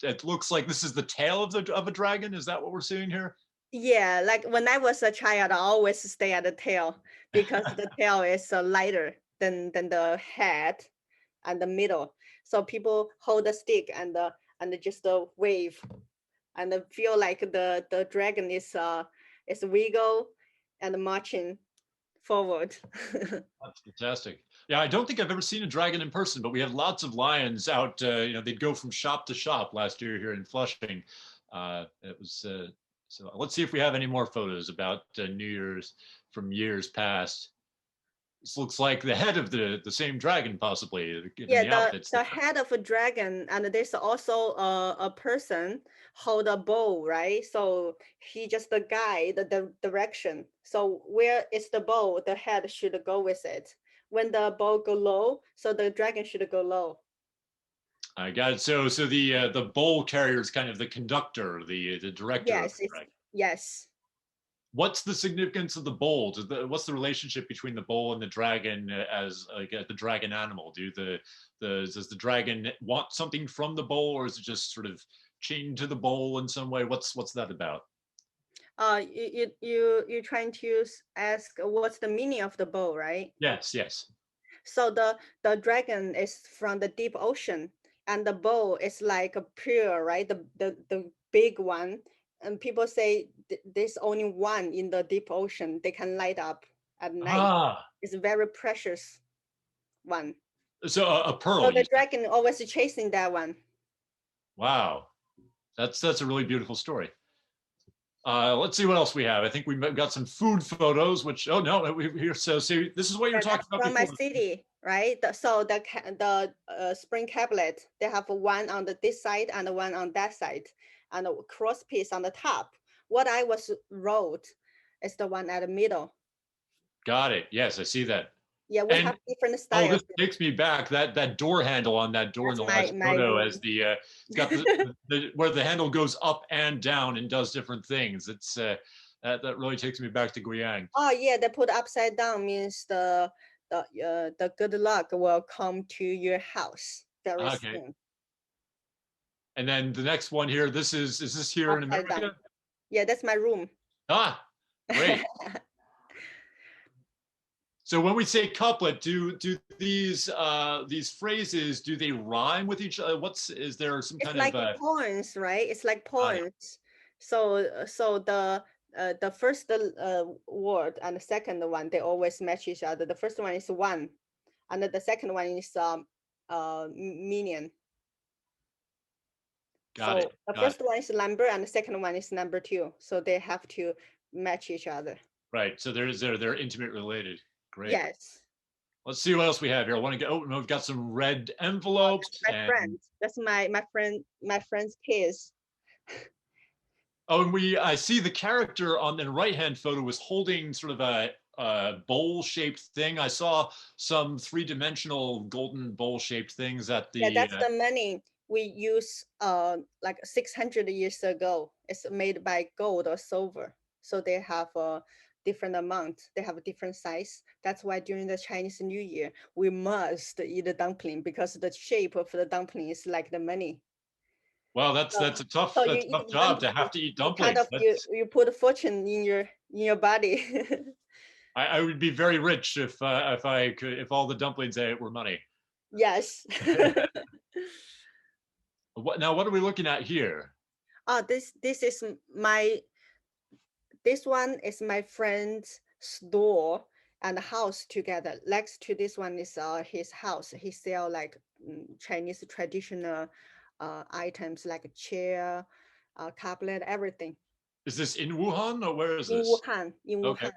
Speaker 2: it looks like this is the tail of a dragon. Is that what we're seeing here?
Speaker 3: Yeah, like when I was a child, I always stay at the tail because the tail is lighter than the head and the middle. So people hold the stick and just wave and feel like the dragon is wiggle and marching forward.
Speaker 2: That's fantastic. Yeah, I don't think I've ever seen a dragon in person, but we had lots of lions out. They'd go from shop to shop last year here in Flushing. It was so. Let's see if we have any more photos about New Year's from years past. This looks like the head of the same dragon, possibly.
Speaker 3: Yeah, the head of a dragon, and there's also a person hold a bow, right? So he just guide the direction. So where is the bow, the head should go with it. When the bow go low, so the dragon should go low.
Speaker 2: I got it. So the bowl carrier is kind of the conductor, the director.
Speaker 3: Yes, yes.
Speaker 2: What's the significance of the bowl? What's the relationship between the bowl and the dragon as like the dragon animal? Does the dragon want something from the bowl, or is it just sort of chained to the bowl in some way? What's that about?
Speaker 3: You're trying to ask what's the meaning of the bowl, right?
Speaker 2: Yes.
Speaker 3: So the dragon is from the deep ocean, and the bowl is like a pure, right? The big one, and people say there's only one in the deep ocean. They can light up at night.
Speaker 2: Ah,
Speaker 3: It's a very precious one.
Speaker 2: so a pearl.
Speaker 3: So
Speaker 2: you
Speaker 3: the
Speaker 2: said.
Speaker 3: dragon always chasing that one.
Speaker 2: Wow, that's a really beautiful story. Let's see what else we have. I think we've got some food photos, which, oh no, we here. So see, this is what you're talking about
Speaker 3: from
Speaker 2: before.
Speaker 3: my city, right? So the spring cabinet, they have one on this side and one on that side, and a cross piece on the top. What I was wrote is the one at the middle.
Speaker 2: Got it. Yes, I see that.
Speaker 3: Yeah, we have different
Speaker 2: Oh,
Speaker 3: styles.
Speaker 2: this takes me back. That door handle on that door in the last photo, as the it's got the where the handle goes up and down and does different things. It's that really takes me back to Guiyang.
Speaker 3: Oh yeah, they put upside down means the good luck will come to your house very soon.
Speaker 2: And then the next one here. Is this here in America?
Speaker 3: Down. Yeah, that's my room.
Speaker 2: Ah, great. So when we say couplet, do these phrases, do they rhyme with each other? Is there some kind
Speaker 3: of? It's
Speaker 2: like
Speaker 3: poems, right? It's like poems. So the first word and the second one, they always match each other. The first one is one, and the second one is million.
Speaker 2: Got it.
Speaker 3: The first one is number and the second one is number 2. So they have to match each other.
Speaker 2: Right. So they're intimate related. Great.
Speaker 3: Yes.
Speaker 2: Let's see what else we have here. I want to get. Oh, we've got some red envelopes.
Speaker 3: That's my friend. That's my friend's kids.
Speaker 2: Oh, and I see the character on the right-hand photo was holding sort of a bowl-shaped thing. I saw some 3-dimensional golden bowl-shaped things at the.
Speaker 3: Yeah, that's the money we use like 600 years ago. It's made by gold or silver. So they have a different amount. They have a different size. That's why during the Chinese New Year, we must eat the dumpling because the shape of the dumpling is like the money.
Speaker 2: Well, that's a tough job to have to eat dumplings.
Speaker 3: You put a fortune in your body.
Speaker 2: I would be very rich if all the dumplings I ate were money.
Speaker 3: Yes.
Speaker 2: Now what are we looking at here?
Speaker 3: This one is my friend's store and house together. Next to this one is his house. He sell like Chinese traditional items like a chair, cabinet, everything.
Speaker 2: Is this in Wuhan or where is this?
Speaker 3: In Wuhan. Okay.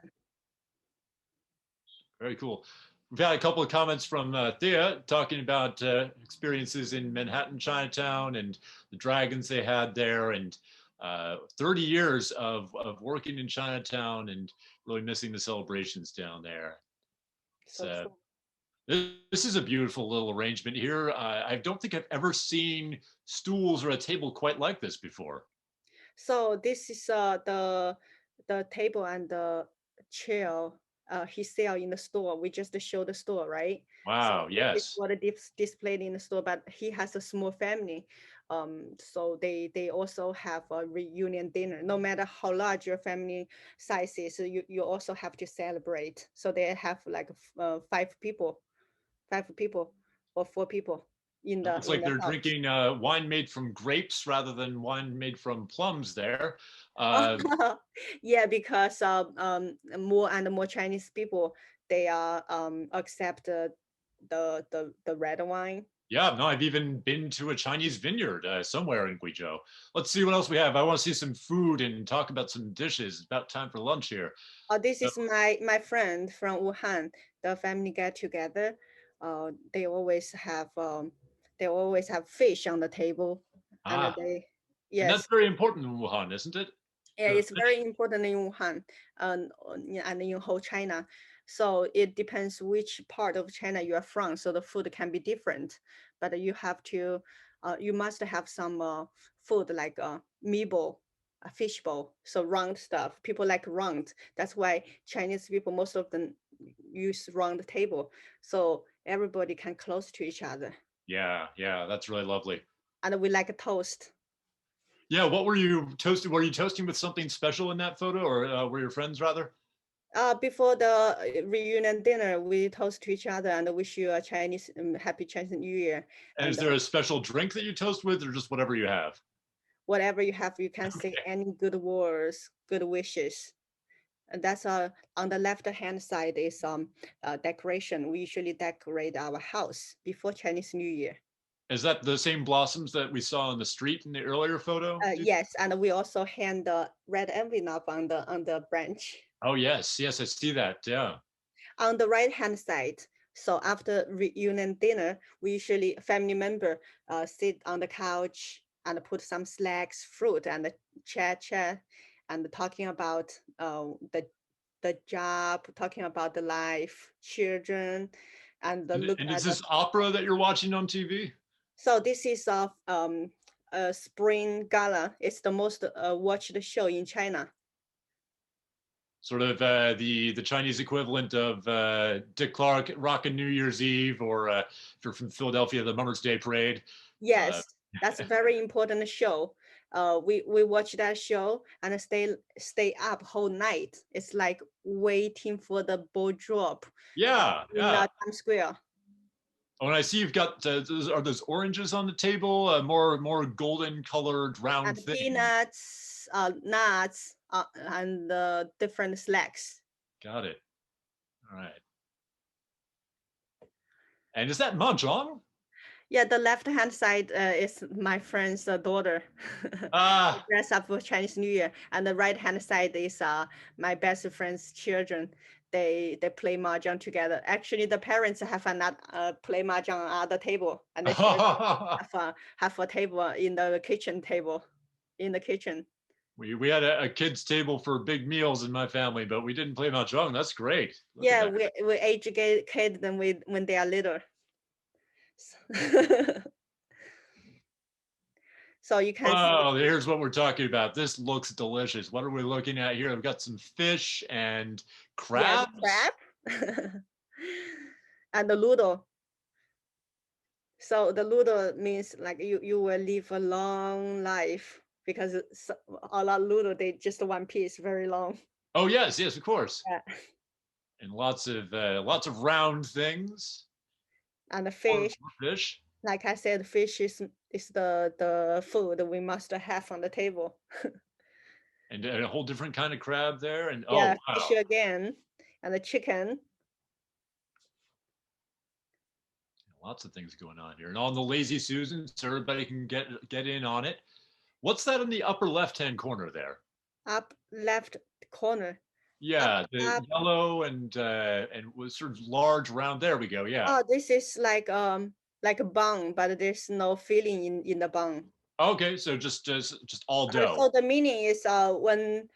Speaker 2: Very cool. We've had a couple of comments from Thea talking about experiences in Manhattan, Chinatown, and the dragons they had there, and 30 years of working in Chinatown and really missing the celebrations down there. So this is a beautiful little arrangement here. I don't think I've ever seen stools or a table quite like this before.
Speaker 3: So this is the table and the chair he sell in the store. We just show the store, right?
Speaker 2: Wow,
Speaker 3: so
Speaker 2: yes.
Speaker 3: This is what is displayed in the store, but he has a small family. So they also have a reunion dinner. No matter how large your family size is, you also have to celebrate. So they have like 5 people or 4 people in the.
Speaker 2: It's like they're drinking wine made from grapes rather than wine made from plums there.
Speaker 3: Yeah, because more and more Chinese people, they accept the red wine.
Speaker 2: Yeah, no, I've even been to a Chinese vineyard somewhere in Guizhou. Let's see what else we have. I want to see some food and talk about some dishes. It's about time for lunch here.
Speaker 3: This is my friend from Wuhan. The family get together. They always have fish on the table. And yes.
Speaker 2: And that's very important in Wuhan, isn't it?
Speaker 3: Yeah, it's very important in Wuhan and in whole China. So it depends which part of China you are from. So the food can be different, but you must have some food like a bowl, a fish bowl. So round stuff. People like round. That's why Chinese people, most of them use round table. So everybody can close to each other.
Speaker 2: Yeah, that's really lovely.
Speaker 3: And we like a toast.
Speaker 2: Yeah, what were you toasting? Were you toasting with something special in that photo, or were your friends rather?
Speaker 3: Before the reunion dinner, we toast to each other and wish you a happy Chinese New Year.
Speaker 2: And is there a special drink that you toast with, or just whatever you have?
Speaker 3: whatever you have, you can say any good words, good wishes. And that's on the left hand side is decoration. We usually decorate our house before Chinese New Year.
Speaker 2: Is that the same blossoms that we saw on the street in the earlier photo?
Speaker 3: Yes, and we also hang the red envelope on the branch.
Speaker 2: Oh yes, yes, I see that. Yeah.
Speaker 3: On the right hand side, so after reunion dinner, we usually family member sit on the couch and put some snacks, fruit, and chat, and talking about the job, talking about the life, children, and look
Speaker 2: And
Speaker 3: at
Speaker 2: is this opera that you're watching on TV?
Speaker 3: So this is a spring gala. It's the most watched show in China.
Speaker 2: Sort of the Chinese equivalent of Dick Clark rocking New Year's Eve, or if you're from Philadelphia, the Mother's Day Parade.
Speaker 3: Yes, that's a very important show. We watch that show and stay up whole night. It's like waiting for the ball drop.
Speaker 2: Yeah,
Speaker 3: in Times Square.
Speaker 2: Oh, and I see you've got are those oranges on the table? More golden colored round
Speaker 3: and
Speaker 2: things.
Speaker 3: Peanuts, nuts, and different snacks.
Speaker 2: Got it. All right. And is that mahjong?
Speaker 3: Yeah, the left-hand side is my friend's daughter. Dress up for Chinese New Year, and the right-hand side is my best friend's children. They play mahjong together. Actually, the parents have not play mahjong on other table, and they have a table in the kitchen table, in the kitchen.
Speaker 2: We had a kids table for big meals in my family, but we didn't play mahjong. That's great.
Speaker 3: Yeah, we educate them when they are little. So you can
Speaker 2: see. Here's what we're talking about. This looks delicious. What are we looking at here? I've got some fish and crabs.
Speaker 3: Yeah, crab. And the noodle. So the noodle means like you will live a long life, because a lot of noodle, they just one piece, very long.
Speaker 2: Oh yes, of course.
Speaker 3: Yeah.
Speaker 2: And lots of round things.
Speaker 3: And the fish.
Speaker 2: Fish.
Speaker 3: Like I said, fish is the food we must have on the table.
Speaker 2: And a whole different kind of crab there. And
Speaker 3: yeah,
Speaker 2: wow.
Speaker 3: Fish again, and the chicken.
Speaker 2: Lots of things going on here. And on the Lazy Susan, so everybody can get in on it. What's that in the upper left-hand corner there?
Speaker 3: Up left corner.
Speaker 2: Yeah, the yellow and was sort of large round. There we go. Yeah.
Speaker 3: Oh, this is like a bun, but there's no filling in the bun.
Speaker 2: Okay, so just all dough.
Speaker 3: So the meaning is when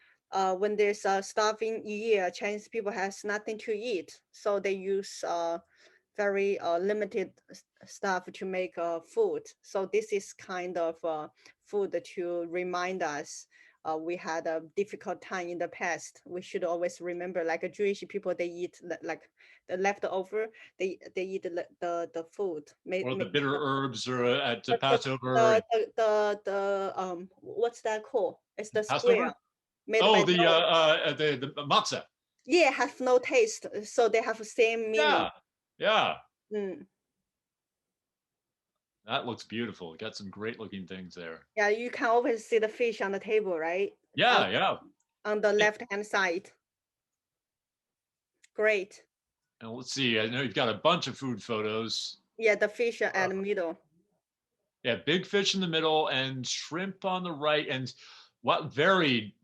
Speaker 3: there's a starving year, Chinese people has nothing to eat, so they use very limited stuff to make food. So this is kind of food to remind us we had a difficult time in the past. We should always remember, like Jewish people, they eat like the leftover. They eat the food.
Speaker 2: Or the bitter herbs, or at Passover.
Speaker 3: The what's that called? It's the
Speaker 2: Passover?
Speaker 3: square.
Speaker 2: Oh, the matzah.
Speaker 3: Yeah, have no taste, so they have the same meaning.
Speaker 2: Yeah.
Speaker 3: Mm.
Speaker 2: That looks beautiful. Got some great looking things there.
Speaker 3: Yeah, you can always see the fish on the table, right?
Speaker 2: Yeah.
Speaker 3: On the left-hand side. Great.
Speaker 2: And let's see, I know you've got a bunch of food photos.
Speaker 3: Yeah, the fish in the middle.
Speaker 2: Yeah, big fish in the middle and shrimp on the right. And what very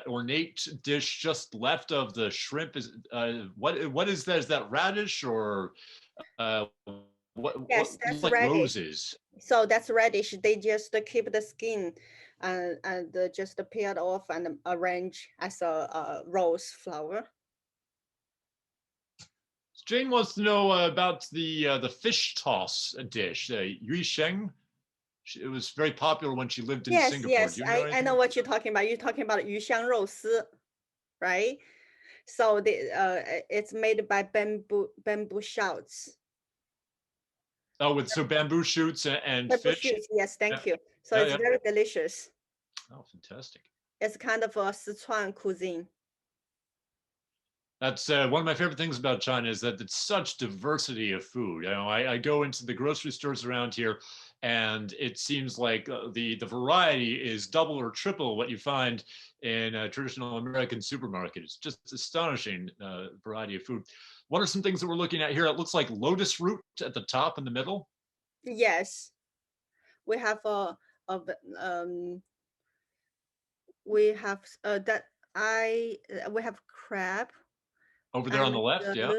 Speaker 2: ornate dish just left of the shrimp is what is that? Is that radish, or
Speaker 3: yes, that's
Speaker 2: like
Speaker 3: radish.
Speaker 2: roses?
Speaker 3: So that's radish. They just keep the skin and just peel it off and arrange as a rose flower.
Speaker 2: Jane wants to know about the fish toss dish, yuánxiāo. It was very popular when she lived in Singapore.
Speaker 3: Yes, I know what you're talking about. You're talking about 鱼香肉丝, right? So it's made by bamboo shoots.
Speaker 2: Oh, so bamboo shoots and
Speaker 3: bamboo
Speaker 2: fish.
Speaker 3: Shoots, yes, thank you. So it's very delicious.
Speaker 2: Oh, fantastic.
Speaker 3: It's kind of a Sichuan cuisine.
Speaker 2: That's one of my favorite things about China is that it's such diversity of food. You know, I go into the grocery stores around here, and it seems like the variety is double or triple what you find in a traditional American supermarket. It's just astonishing variety of food. What are some things that we're looking at here? It looks like lotus root at the top in the middle.
Speaker 3: Yes, we have a we have that I we have crab
Speaker 2: Over there on
Speaker 3: and
Speaker 2: the left, yeah.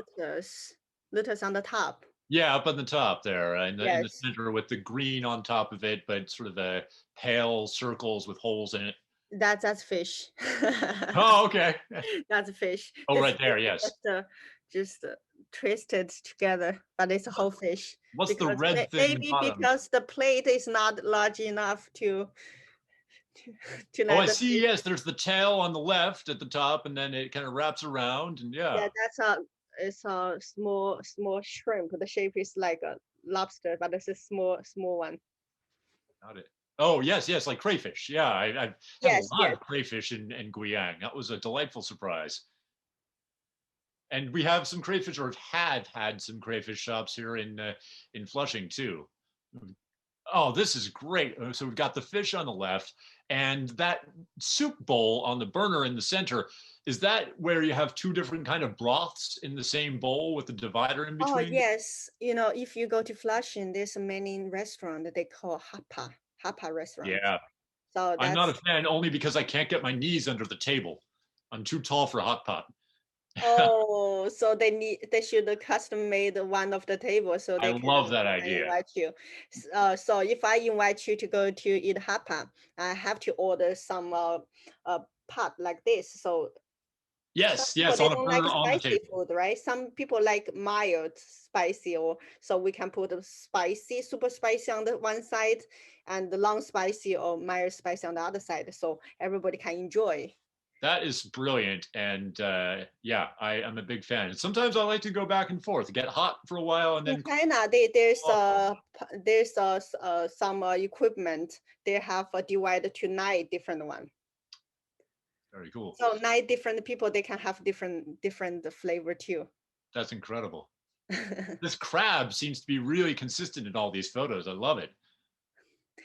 Speaker 3: lettuce on the top.
Speaker 2: Yeah, up on the top there, in the
Speaker 3: Yes,
Speaker 2: center with the green on top of it, but sort of a pale circles with holes in it.
Speaker 3: that's fish.
Speaker 2: Oh, okay.
Speaker 3: That's fish.
Speaker 2: Oh,
Speaker 3: This
Speaker 2: right
Speaker 3: fish
Speaker 2: there,
Speaker 3: is
Speaker 2: yes.
Speaker 3: just twisted together, but it's a whole fish.
Speaker 2: What's the
Speaker 3: Because
Speaker 2: red thing
Speaker 3: maybe
Speaker 2: bottom?
Speaker 3: because the plate is not large enough to, to
Speaker 2: Oh,
Speaker 3: let
Speaker 2: I
Speaker 3: the
Speaker 2: see.
Speaker 3: fish.
Speaker 2: Yes, there's the tail on the left at the top, and then it kind of wraps around, and
Speaker 3: Yeah,
Speaker 2: yeah,
Speaker 3: it's a small shrimp. The shape is like a lobster, but it's a small one.
Speaker 2: got it. Oh, yes, yes, like crayfish. Yeah, I've had a
Speaker 3: Yes,
Speaker 2: lot
Speaker 3: yes.
Speaker 2: of crayfish in Guiyang. That was a delightful surprise. And we have some crayfish, or have had some crayfish shops here in Flushing too. Oh, this is great. So we've got the fish on the left and that soup bowl on the burner in the center. Is that where you have two different kind of broths in the same bowl with the divider in
Speaker 3: Oh,
Speaker 2: between?
Speaker 3: yes. If you go to Flushing, there's many restaurant that they call Hapa restaurant.
Speaker 2: Yeah.
Speaker 3: So
Speaker 2: I'm not a
Speaker 3: that's
Speaker 2: fan only because I can't get my knees under the table. I'm too tall for a hot pot.
Speaker 3: oh, so they should custom made one of the table so
Speaker 2: I
Speaker 3: they
Speaker 2: love that
Speaker 3: can
Speaker 2: idea.
Speaker 3: invite you. So if I invite you to go to eat Hapa, I have to order some pot like this. So some
Speaker 2: Yes,
Speaker 3: people
Speaker 2: yes,
Speaker 3: they
Speaker 2: on a
Speaker 3: don't like
Speaker 2: burner on the
Speaker 3: spicy
Speaker 2: table.
Speaker 3: food, right? Some people like mild spicy, or so we can put a spicy, super spicy on the one side, and the long spicy or mild spicy on the other side, so everybody can enjoy.
Speaker 2: That is brilliant. And yeah, I am a big fan. And sometimes I like to go back and forth, get hot for a while and
Speaker 3: In
Speaker 2: then
Speaker 3: China, some equipment. They have divided to 9 different one.
Speaker 2: very cool.
Speaker 3: So 9 different people, they can have different flavor too.
Speaker 2: That's incredible. This crab seems to be really consistent in all these photos. I love it.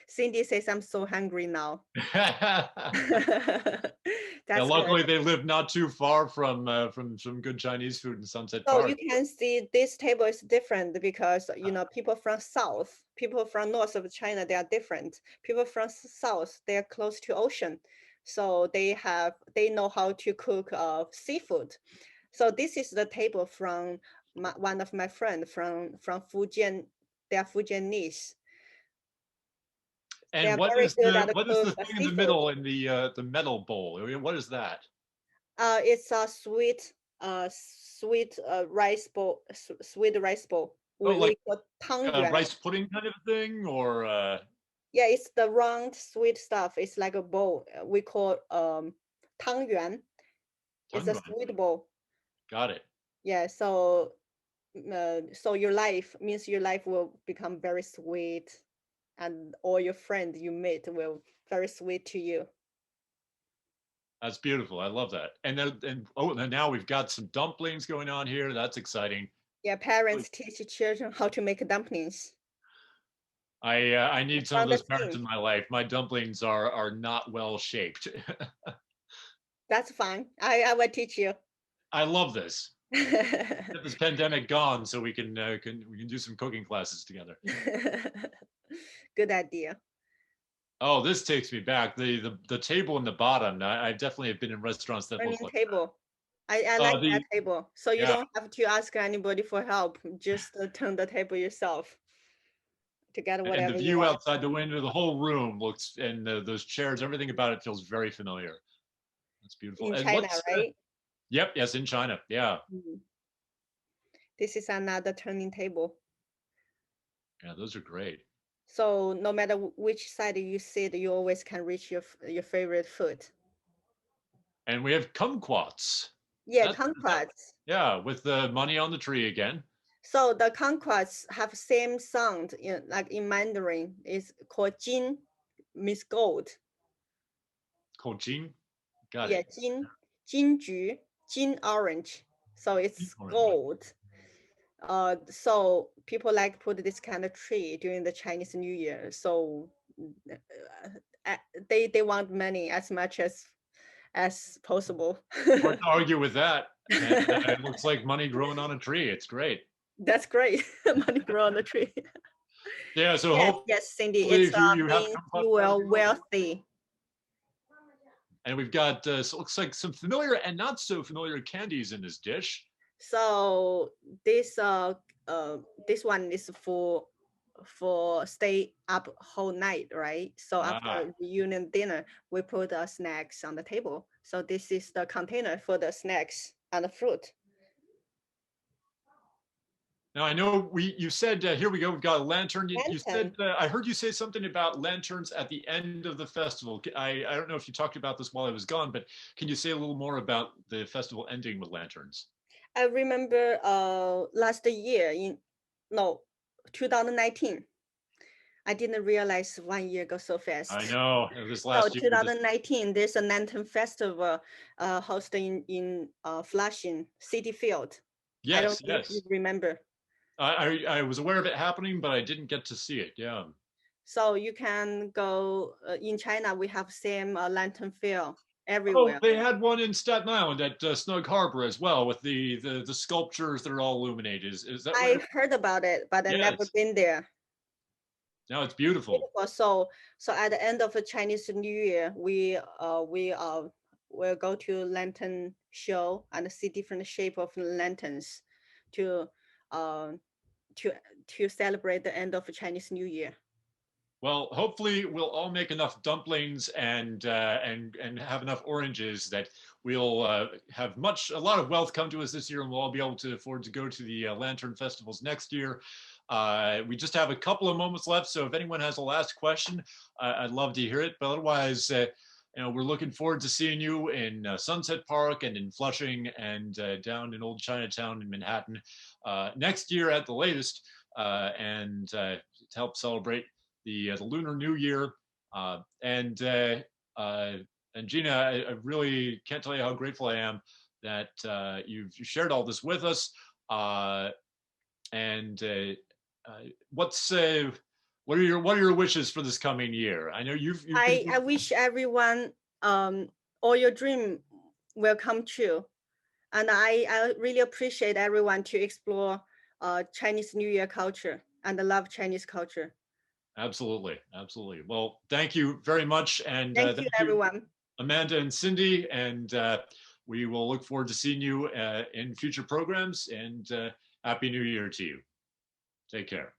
Speaker 3: Cindy says, "I'm so hungry now."
Speaker 2: Yeah,
Speaker 3: That's good.
Speaker 2: luckily they live not too far from some good Chinese food in Sunset
Speaker 3: So you
Speaker 2: Park.
Speaker 3: can see this table is different because people from south, people from north of China, they are different. People from south, they are close to ocean, so they know how to cook seafood. So this is the table from one of my friend from Fujian. They are Fujianese. They
Speaker 2: And
Speaker 3: are very good at
Speaker 2: what is
Speaker 3: cook
Speaker 2: the thing in the
Speaker 3: seafood.
Speaker 2: middle in the metal bowl? I mean, what is that?
Speaker 3: It's a sweet rice bowl, sweet rice bowl.
Speaker 2: Oh, like
Speaker 3: We call tangyuan.
Speaker 2: rice pudding kind of thing, or
Speaker 3: Yeah, it's the round sweet stuff. It's like a bowl. We call tangyuan. It's a
Speaker 2: tangyuan?
Speaker 3: sweet bowl.
Speaker 2: Got it.
Speaker 3: Yeah, so your life means your life will become very sweet, and all your friends you meet will very sweet to you.
Speaker 2: That's beautiful. I love that. And then and now we've got some dumplings going on here. That's exciting.
Speaker 3: Yeah, parents teach children how to make dumplings.
Speaker 2: I need some of
Speaker 3: From the
Speaker 2: those parents in
Speaker 3: sink.
Speaker 2: my life. My dumplings are not well shaped.
Speaker 3: That's fine. I will teach you.
Speaker 2: I love this. Get this pandemic gone so we can do some cooking classes together.
Speaker 3: Good idea.
Speaker 2: Oh, this takes me back. The table in the bottom. I definitely have been in restaurants that
Speaker 3: Turning
Speaker 2: look like
Speaker 3: table. I
Speaker 2: that.
Speaker 3: like that table. So you
Speaker 2: Yeah,
Speaker 3: don't have to ask anybody for help. Just turn the table yourself to get
Speaker 2: and the
Speaker 3: whatever you
Speaker 2: view
Speaker 3: want.
Speaker 2: outside the window, the whole room looks, and those chairs, everything about it feels very familiar. That's beautiful.
Speaker 3: In
Speaker 2: And
Speaker 3: China,
Speaker 2: what's
Speaker 3: right?
Speaker 2: yep, yes, in China. Yeah,
Speaker 3: Mhm. This is another turning table.
Speaker 2: yeah, those are great.
Speaker 3: So no matter which side you sit, you always can reach your favorite food.
Speaker 2: And we have kumquats.
Speaker 3: Yeah,
Speaker 2: That,
Speaker 3: kumquats.
Speaker 2: yeah, with the money on the tree again.
Speaker 3: So the kumquats have same sound like in Mandarin. It's called jin, means gold.
Speaker 2: Called Jing. Got
Speaker 3: Yeah,
Speaker 2: it.
Speaker 3: jin, jinju, jin orange. So it's gold. So people like put this kind of tree during the Chinese New Year. So they want money as much as possible.
Speaker 2: Hard to argue with that. And it looks like money growing on a tree. It's great.
Speaker 3: That's great. Money grow on the tree.
Speaker 2: Yeah. So
Speaker 3: yes, Cindy,
Speaker 2: hopefully
Speaker 3: it's
Speaker 2: you have
Speaker 3: means you are wealthy.
Speaker 2: And we've got so it looks like some familiar and not so familiar candies in this dish.
Speaker 3: So this one is for stay up whole night, right? So after reunion dinner, we put snacks on the table. So this is the container for the snacks and the fruit.
Speaker 2: Now I know you said here we go. We've got a lantern. You said I heard you say something about lanterns at the end of the festival. I don't know if you talked about this while I was gone, but can you say a little more about the festival ending with lanterns?
Speaker 3: I remember last year 2019. I didn't realize 1 year goes so fast.
Speaker 2: I know. This last year.
Speaker 3: 2019, there's a lantern festival hosted in Flushing City Field.
Speaker 2: Yes,
Speaker 3: I don't know if you remember.
Speaker 2: I was aware of it happening, but I didn't get to see it. Yeah.
Speaker 3: So you can go in China. We have same lantern fair everywhere.
Speaker 2: Oh, they had one in Staten Island at Snug Harbor as well, with the sculptures that are all illuminated. Is that?
Speaker 3: I heard about it, but I've never been there.
Speaker 2: No, it's beautiful.
Speaker 3: So at the end of the Chinese New Year, we will go to lantern show and see different shape of lanterns to celebrate the end of Chinese New Year.
Speaker 2: Well, hopefully we'll all make enough dumplings and have enough oranges that we'll have a lot of wealth come to us this year, and we'll all be able to afford to go to the lantern festivals next year. We just have a couple of moments left, so if anyone has a last question, I'd love to hear it. But otherwise, we're looking forward to seeing you in Sunset Park and in Flushing and down in Old Chinatown in Manhattan next year at the latest, and to help celebrate the Lunar New Year. And Gina, I really can't tell you how grateful I am that you've shared all this with us. What are your wishes for this coming year? I know
Speaker 3: I wish everyone all your dream will come true, and I really appreciate everyone to explore Chinese New Year culture and love Chinese culture.
Speaker 2: Absolutely. Well, thank you very much, and
Speaker 3: thank you everyone,
Speaker 2: Amanda and Cindy, and we will look forward to seeing you in future programs, and Happy New Year to you. Take care.